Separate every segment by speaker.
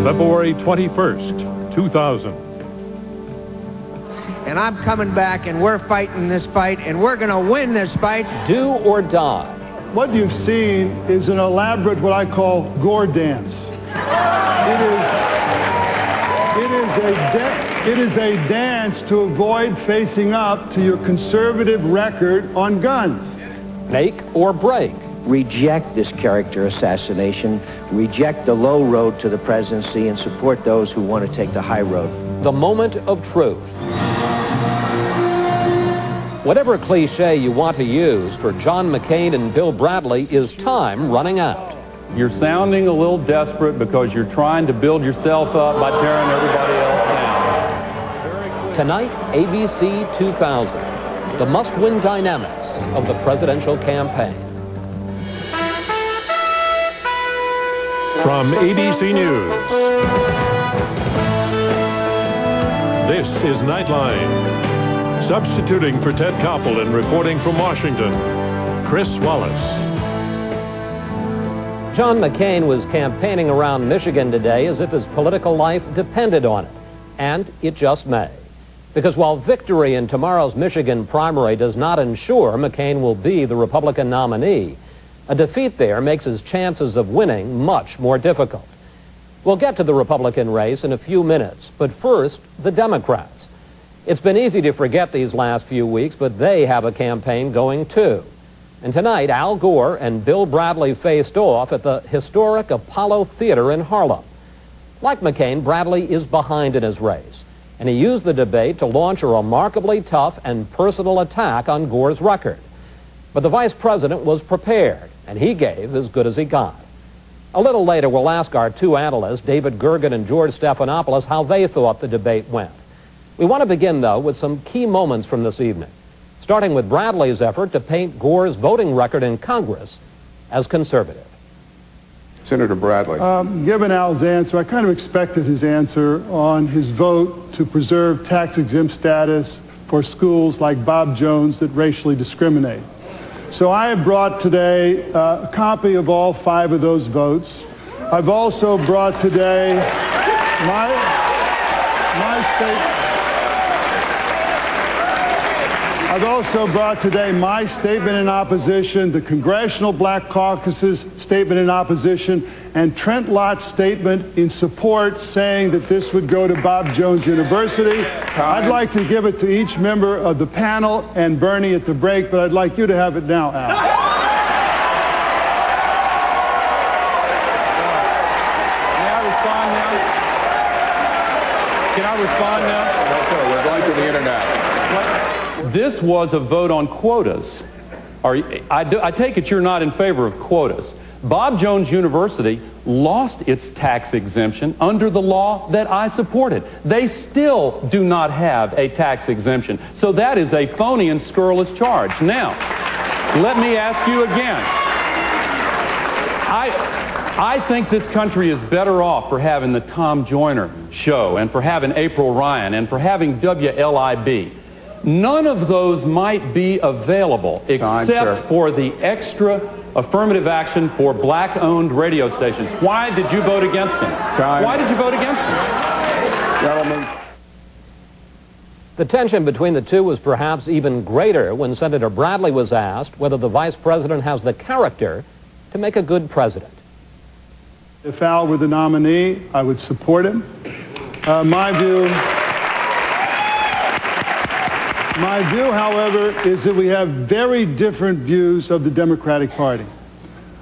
Speaker 1: February 21st, 2000.
Speaker 2: And I'm coming back, and we're fighting this fight, and we're going to win this fight.
Speaker 3: Do or die.
Speaker 4: What you've seen is an elaborate, what I call, gore dance. It is a dance to avoid facing up to your conservative record on guns.
Speaker 3: Make or break.
Speaker 2: Reject this character assassination, reject the low road to the presidency, and support those who want to take the high road.
Speaker 3: The moment of truth. Whatever cliche you want to use, for John McCain and Bill Bradley, is time running out.
Speaker 5: You're sounding a little desperate because you're trying to build yourself up by tearing everybody else down.
Speaker 3: Tonight, ABC 2000, the must-win dynamics of the presidential campaign.
Speaker 1: From ABC News, this is Nightline. Substituting for Ted Koppel and reporting from Washington, Chris Wallace.
Speaker 3: John McCain was campaigning around Michigan today as if his political life depended on it. And it just may. Because while victory in tomorrow's Michigan primary does not ensure McCain will be the Republican nominee, a defeat there makes his chances of winning much more difficult. We'll get to the Republican race in a few minutes, but first, the Democrats. It's been easy to forget these last few weeks, but they have a campaign going too. And tonight, Al Gore and Bill Bradley faced off at the historic Apollo Theater in Harlem. Like McCain, Bradley is behind in his race, and he used the debate to launch a remarkably tough and personal attack on Gore's record. But the vice president was prepared, and he gave as good as he got. A little later, we'll ask our two analysts, David Gergen and George Stephanopoulos, how they thought the debate went. We want to begin, though, with some key moments from this evening, starting with Bradley's effort to paint Gore's voting record in Congress as conservative.
Speaker 6: Senator Bradley.
Speaker 4: Given Al's answer, I kind of expected his answer on his vote to preserve tax-exempt status for schools like Bob Jones that racially discriminate. So I have brought today a copy of all 5 of those votes. I've also brought today my statement. I've also brought today my statement in opposition, the Congressional Black Caucus's statement in opposition, and Trent Lott's statement in support, saying that this would go to Bob Jones University. I'd like to give it to each member of the panel and Bernie at the break, but I'd like you to have it now, Al.
Speaker 5: May I respond now? Can I respond now?
Speaker 6: No, sir, we're going to the internet.
Speaker 5: This was a vote on quotas. I take it you're not in favor of quotas. Bob Jones University lost its tax exemption under the law that I supported. They still do not have a tax exemption. So that is a phony and scurrilous charge. Now, let me ask you again. I think this country is better off for having the Tom Joyner show and for having April Ryan and for having WLIB. None of those might be available except for the extra affirmative action for black-owned radio stations. Why did you vote against them? Why did you vote against them?
Speaker 6: Gentlemen.
Speaker 3: The tension between the two was perhaps even greater when Senator Bradley was asked whether the vice president has the character to make a good president.
Speaker 4: If Al were the nominee, I would support him. My view, however, is that we have very different views of the Democratic Party.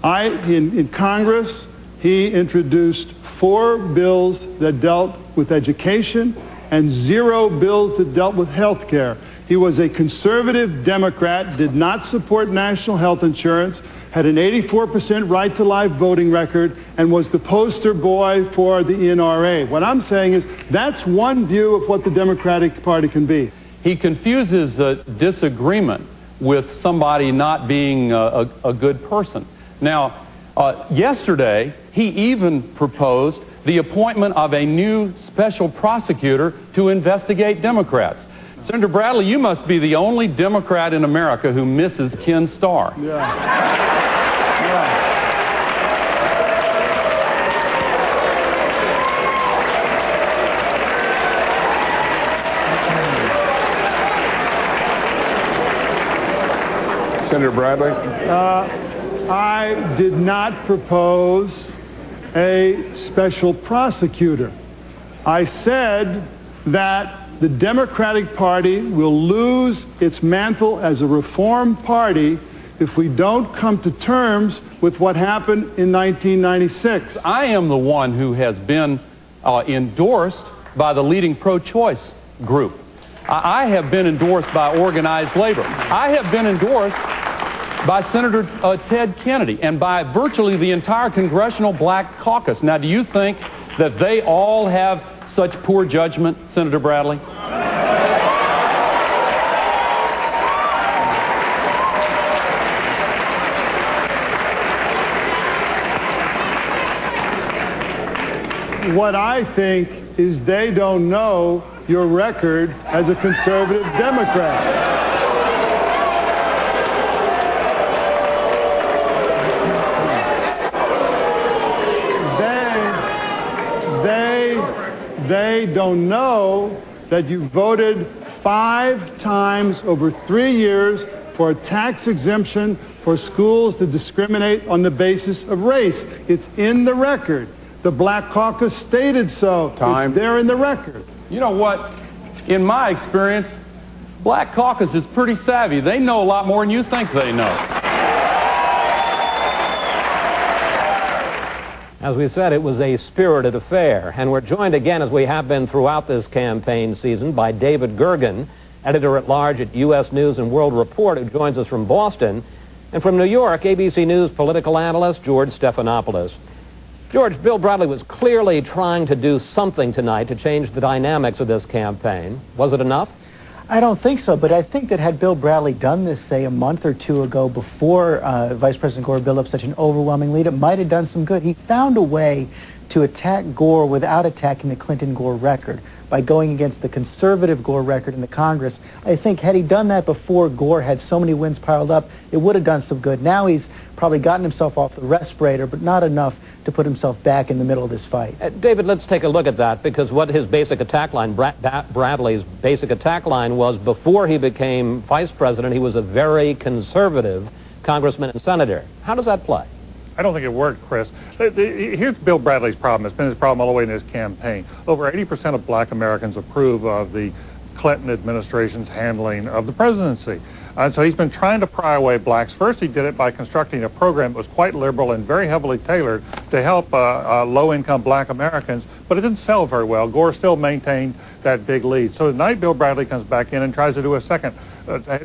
Speaker 4: In Congress, he introduced 4 bills that dealt with education and 0 bills that dealt with health care. He was a conservative Democrat, did not support national health insurance, had an 84% right to life voting record, and was the poster boy for the NRA. What I'm saying is that's one view of what the Democratic Party can be.
Speaker 5: He confuses disagreement with somebody not being a good person. Now, yesterday, he even proposed the appointment of a new special prosecutor to investigate Democrats. Senator Bradley, you must be the only Democrat in America who misses Ken Starr.
Speaker 4: Yeah.
Speaker 6: Senator Bradley?
Speaker 4: I did not propose a special prosecutor. I said that the Democratic Party will lose its mantle as a reform party if we don't come to terms with what happened in 1996.
Speaker 5: I am the one who has been endorsed by the leading pro-choice group. I have been endorsed by organized labor. I have been endorsed by Senator Ted Kennedy and by virtually the entire Congressional Black Caucus. Now, do you think that they all have such poor judgment, Senator Bradley?
Speaker 4: What I think is they don't know your record as a conservative Democrat. They don't know that you voted 5 times over 3 years for a tax exemption for schools to discriminate on the basis of race. It's in the record. The Black Caucus stated so.
Speaker 6: Time.
Speaker 4: It's there in the record.
Speaker 5: You know what? In my experience, Black Caucus is pretty savvy. They know a lot more than you think they know.
Speaker 3: As we said, it was a spirited affair, and we're joined again, as we have been throughout this campaign season, by David Gergen, editor-at-large at U.S. News and World Report, who joins us from Boston, and from New York, ABC News political analyst George Stephanopoulos. George, Bill Bradley was clearly trying to do something tonight to change the dynamics of this campaign. Was it enough?
Speaker 7: I don't think so, but I think that had Bill Bradley done this, say, a month or two ago before Vice President Gore built up such an overwhelming lead, it might have done some good. He found a way to attack Gore without attacking the Clinton-Gore record by going against the conservative Gore record in the Congress. I think had he done that before Gore had so many wins piled up, it would have done some good. Now he's probably gotten himself off the respirator, but not enough to put himself back in the middle of this fight.
Speaker 3: David, let's take a look at that, because what his basic attack line, Bradley's basic attack line was, before he became vice president, he was a very conservative congressman and senator. How does that play?
Speaker 8: I don't think it worked, Chris. Here's Bill Bradley's problem. It's been his problem all the way in his campaign. Over 80% of black Americans approve of the Clinton administration's handling of the presidency. So he's been trying to pry away blacks. First, he did it by constructing a program that was quite liberal and very heavily tailored to help low-income black Americans, but it didn't sell very well. Gore still maintained that big lead. So tonight, Bill Bradley comes back in and tries to do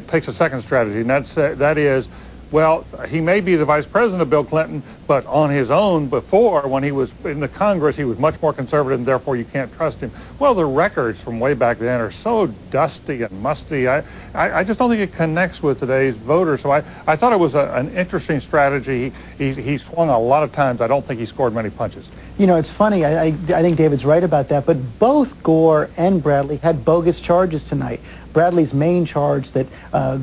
Speaker 8: takes a second strategy, and that is, well, he may be the vice president of Bill Clinton, but on his own before, when he was in the Congress, he was much more conservative, and therefore you can't trust him. Well, the records from way back then are so dusty and musty. I just don't think it connects with today's voters. So I thought it was an interesting strategy. He swung a lot of times. I don't think he scored many punches.
Speaker 7: You know, it's funny. I think David's right about that, but both Gore and Bradley had bogus charges tonight. Bradley's main charge that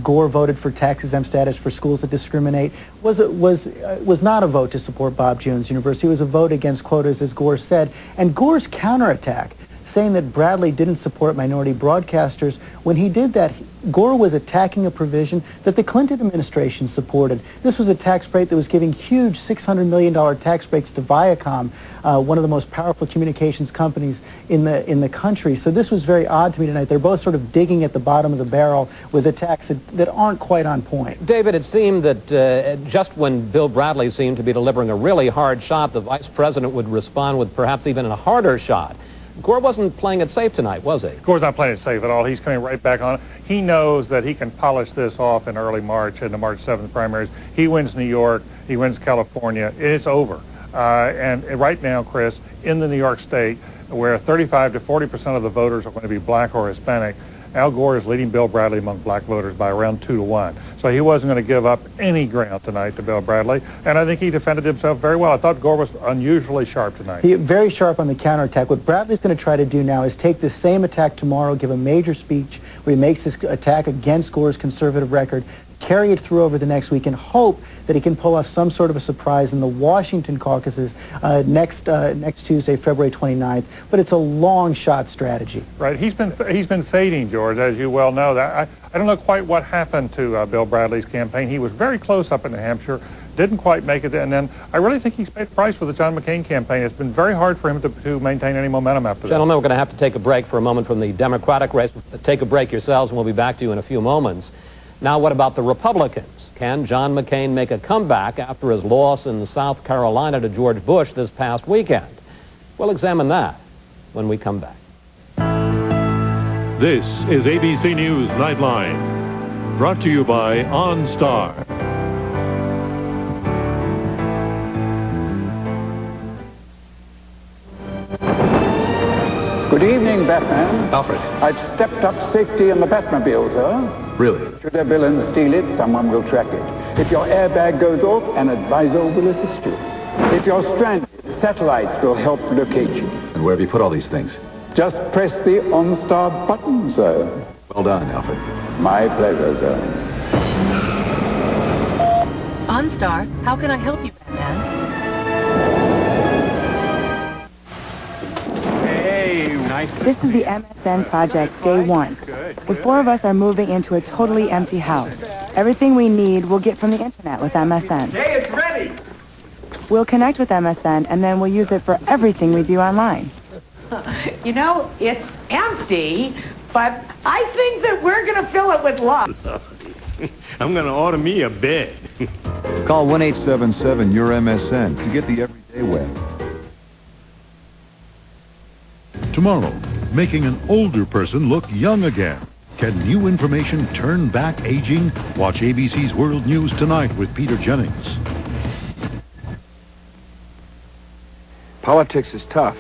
Speaker 7: Gore voted for tax-exempt status for schools that discriminate was not a vote to support Bob Jones University. It was a vote against quotas, as Gore said. And Gore's counterattack, saying that Bradley didn't support minority broadcasters, when he did that, Gore was attacking a provision that the Clinton administration supported. This was a tax break that was giving huge $600 million tax breaks to Viacom, one of the most powerful communications companies in the country. So this was very odd to me tonight. They're both sort of digging at the bottom of the barrel with attacks that aren't quite on point.
Speaker 3: David, it seemed that just when Bill Bradley seemed to be delivering a really hard shot, the vice president would respond with perhaps even a harder shot. Gore wasn't playing it safe tonight, was he?
Speaker 8: Gore's not playing it safe at all. He's coming right back on it. He knows that he can polish this off in early March, in the March 7th primaries. He wins New York. He wins California. It's over. And right now, Chris, in the New York state, where 35 to 40% of the voters are going to be black or Hispanic, Al Gore is leading Bill Bradley among black voters by around 2-1. So he wasn't going to give up any ground tonight to Bill Bradley, and I think he defended himself very well. I thought Gore was unusually sharp tonight.
Speaker 7: Very sharp on the counterattack. What Bradley's going to try to do now is take this same attack tomorrow, give a major speech where he makes this attack against Gore's conservative record, carry it through over the next week, and hope that he can pull off some sort of a surprise in the Washington caucuses next Tuesday, February 29th. But it's a long shot strategy.
Speaker 8: Right. He's been fading, George, as you well know. I don't know quite what happened to Bill Bradley's campaign. He was very close up in New Hampshire, didn't quite make it, and then I really think he's paid the price for the John McCain campaign. It's been very hard for him to maintain any momentum after that.
Speaker 3: Gentlemen, we're going to have to take a break for a moment from the Democratic race. Take a break yourselves, and we'll be back to you in a few moments. Now, what about the Republicans? Can John McCain make a comeback after his loss in South Carolina to George Bush this past weekend? We'll examine that when we come back.
Speaker 1: This is ABC News Nightline, brought to you by OnStar.
Speaker 9: Good evening, Batman.
Speaker 6: Alfred.
Speaker 9: I've stepped up safety in the Batmobile, sir.
Speaker 6: Really?
Speaker 9: Should a villain steal it, someone will track it. If your airbag goes off, an advisor will assist you. If you're stranded, satellites will help locate you.
Speaker 6: And where have you put all these things?
Speaker 9: Just press the OnStar button, sir.
Speaker 6: Well done, Alfred.
Speaker 9: My pleasure, sir.
Speaker 10: OnStar, how can I help you, Batman?
Speaker 11: This is the MSN project, day one. The four of us are moving into a totally empty house. Everything we need we'll get from the internet with MSN.
Speaker 12: Hey, it's ready!
Speaker 11: We'll connect with MSN and then we'll use it for everything we do online.
Speaker 12: You know, it's empty, but I think that we're going to fill it with love.
Speaker 13: I'm going to order me a bed.
Speaker 14: Call 1-877-YOUR-MSN to get the everyday web.
Speaker 1: Tomorrow, making an older person look young again. Can new information turn back aging? Watch ABC's World News Tonight with Peter Jennings.
Speaker 15: Politics is tough,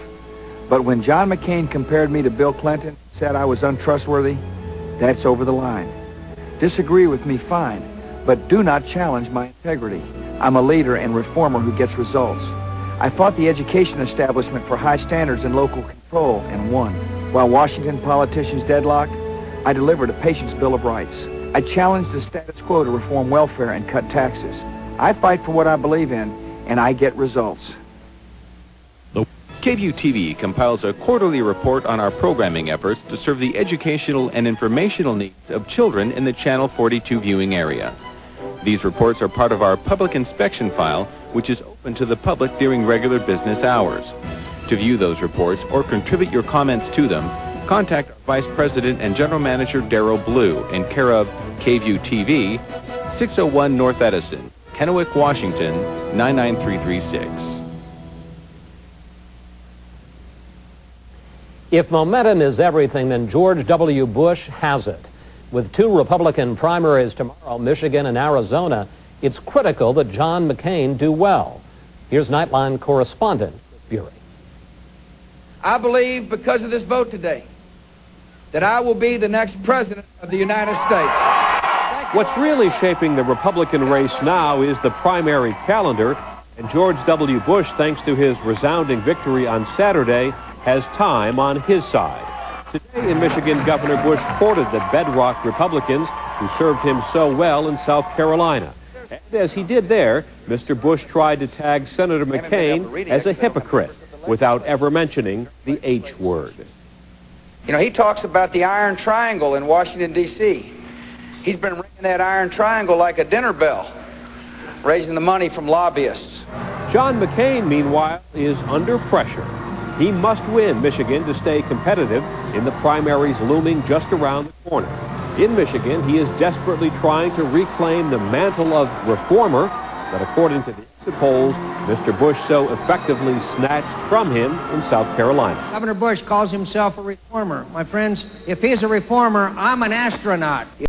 Speaker 15: but when John McCain compared me to Bill Clinton, said I was untrustworthy, that's over the line. Disagree with me, fine, but do not challenge my integrity. I'm a leader and reformer who gets results. I fought the education establishment for high standards and local control and won. While Washington politicians deadlocked, I delivered a patient's Bill of Rights. I challenged the status quo to reform welfare and cut taxes. I fight for what I believe in, and I get results.
Speaker 16: KVUE-TV compiles a quarterly report on our programming efforts to serve the educational and informational needs of children in the Channel 42 viewing area. These reports are part of our public inspection file, which is open to the public during regular business hours. To view those reports or contribute your comments to them, contact our Vice President and General Manager Darryl Blue in care of KVUE-TV, 601 North Edison, Kennewick, Washington, 99336.
Speaker 3: If momentum is everything, then George W. Bush has it. With two Republican primaries tomorrow, Michigan and Arizona, it's critical that John McCain do well. Here's Nightline correspondent Bury.
Speaker 15: I believe because of this vote today that I will be the next president of the United States.
Speaker 17: What's really shaping the Republican race now is the primary calendar, and George W. Bush, thanks to his resounding victory on Saturday, has time on his side. Today in Michigan, Governor Bush courted the bedrock Republicans who served him so well in South Carolina. And as he did there, Mr. Bush tried to tag Senator McCain as a hypocrite without ever mentioning the H word.
Speaker 15: You know, he talks about the Iron Triangle in Washington, D.C. He's been ringing that Iron Triangle like a dinner bell, raising the money from lobbyists.
Speaker 17: John McCain, meanwhile, is under pressure. He must win Michigan to stay competitive in the primaries looming just around the corner. In Michigan, he is desperately trying to reclaim the mantle of reformer that, according to the exit polls, Mr. Bush so effectively snatched from him in South Carolina.
Speaker 18: Governor Bush calls himself a reformer. My friends, if he's a reformer, I'm an astronaut.